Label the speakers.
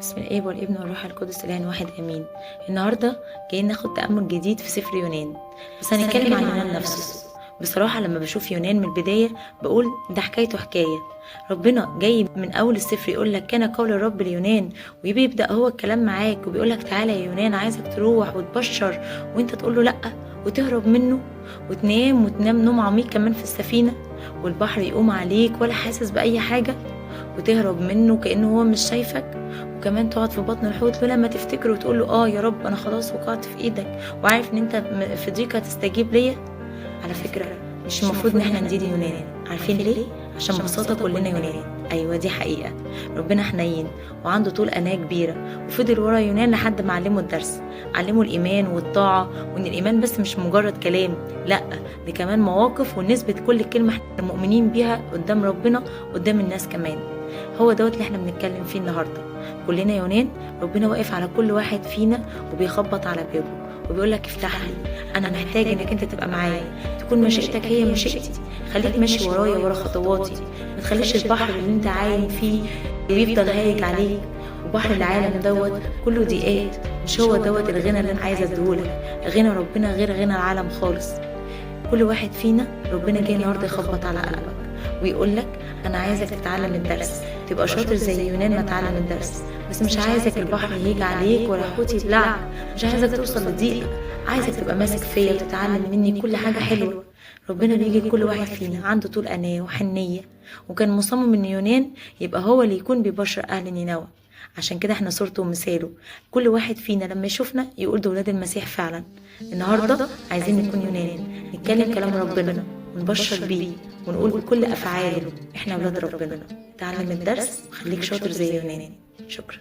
Speaker 1: بسم الآب والابن والروح القدس الآن واحد آمين. النهارده جايين ناخد تأمل جديد في سفر يونان، بس هنتكلم عن يونان نفسه. بصراحة لما بشوف يونان من البداية بقول ده حكايته حكاية. ربنا جاي من أول السفر يقول لك كان قول الرب ليونان، ويبدأ هو الكلام معاك وبيقول لك تعالى يا يونان عايزك تروح وتبشر، وانت تقول له لأ وتهرب منه وتنام نوم عميق كمان في السفينة، والبحر يقوم عليك ولا حاسس بأي حاجة، وتهرب منه كأنه هو مش شايفك، وكمان تقعد في بطن الحوت لما تفتكر وتقول له يا رب انا خلاص وقعت في ايدك وعارف ان انت في ضيقة تستجيب ليا. على فكرة مش المفروض ان احنا ندين يونان، عارفين ليه؟ عشان ببساطة كلنا يونان. ايوه دي حقيقة، ربنا حنين وعنده طول أناة كبيرة، وفضل ورا يونان لحد ما علمه الدرس، علمه الإيمان والطاعة، وإن الإيمان بس مش مجرد كلام، لأ دي كمان مواقف، ونثبت كل كلمة احنا مؤمنين بيها قدام ربنا قدام الناس كمان. هو دوت اللي احنا بنتكلم فيه النهارده. كلنا يونان، ربنا واقف على كل واحد فينا وبيخبط على بابه وبيقول لك افتح لي، انا محتاج انك انت تبقى معايا، تكون مشيئتك هي مشيئتي، خليك ماشي ورايا ورا خطواتي، ما تخليش البحر اللي انت عايم فيه بيفضل هايج عليك، وبحر العالم دوت كله ضيقات، مش هو دوت الغنى اللي انا عايزه اديهولك. غنى ربنا غير غنى العالم خالص. كل واحد فينا ربنا جاي النهارده يخبط على قلبك ويقول لك انا عايزك تتعلم الدرس، تبقى شاطر زي يونان ما تعلم الدرس، بس مش عايزك البحر يجي عليك ولا حوت يبلعك، مش عايزك توصل لضيقة، عايزك تبقى ماسك فيا وتتعلم مني كل حاجة حلوة. ربنا بيجي لكل واحد فينا عنده طول أناة وحنية، وكان مصمم ان يونان يبقى هو اللي يكون بيبشر أهل نينوى، عشان كده احنا صورته ومثاله. كل واحد فينا لما يشوفنا يقول ده ولاد المسيح فعلا. النهارده عايزين نكون يونان، نتكلم كلام ربنا ونبشر بيه ونقول بكل أفعاله احنا ولاد ربنا. تعلم الدرس وخليك شاطر زي يونان. شكرا.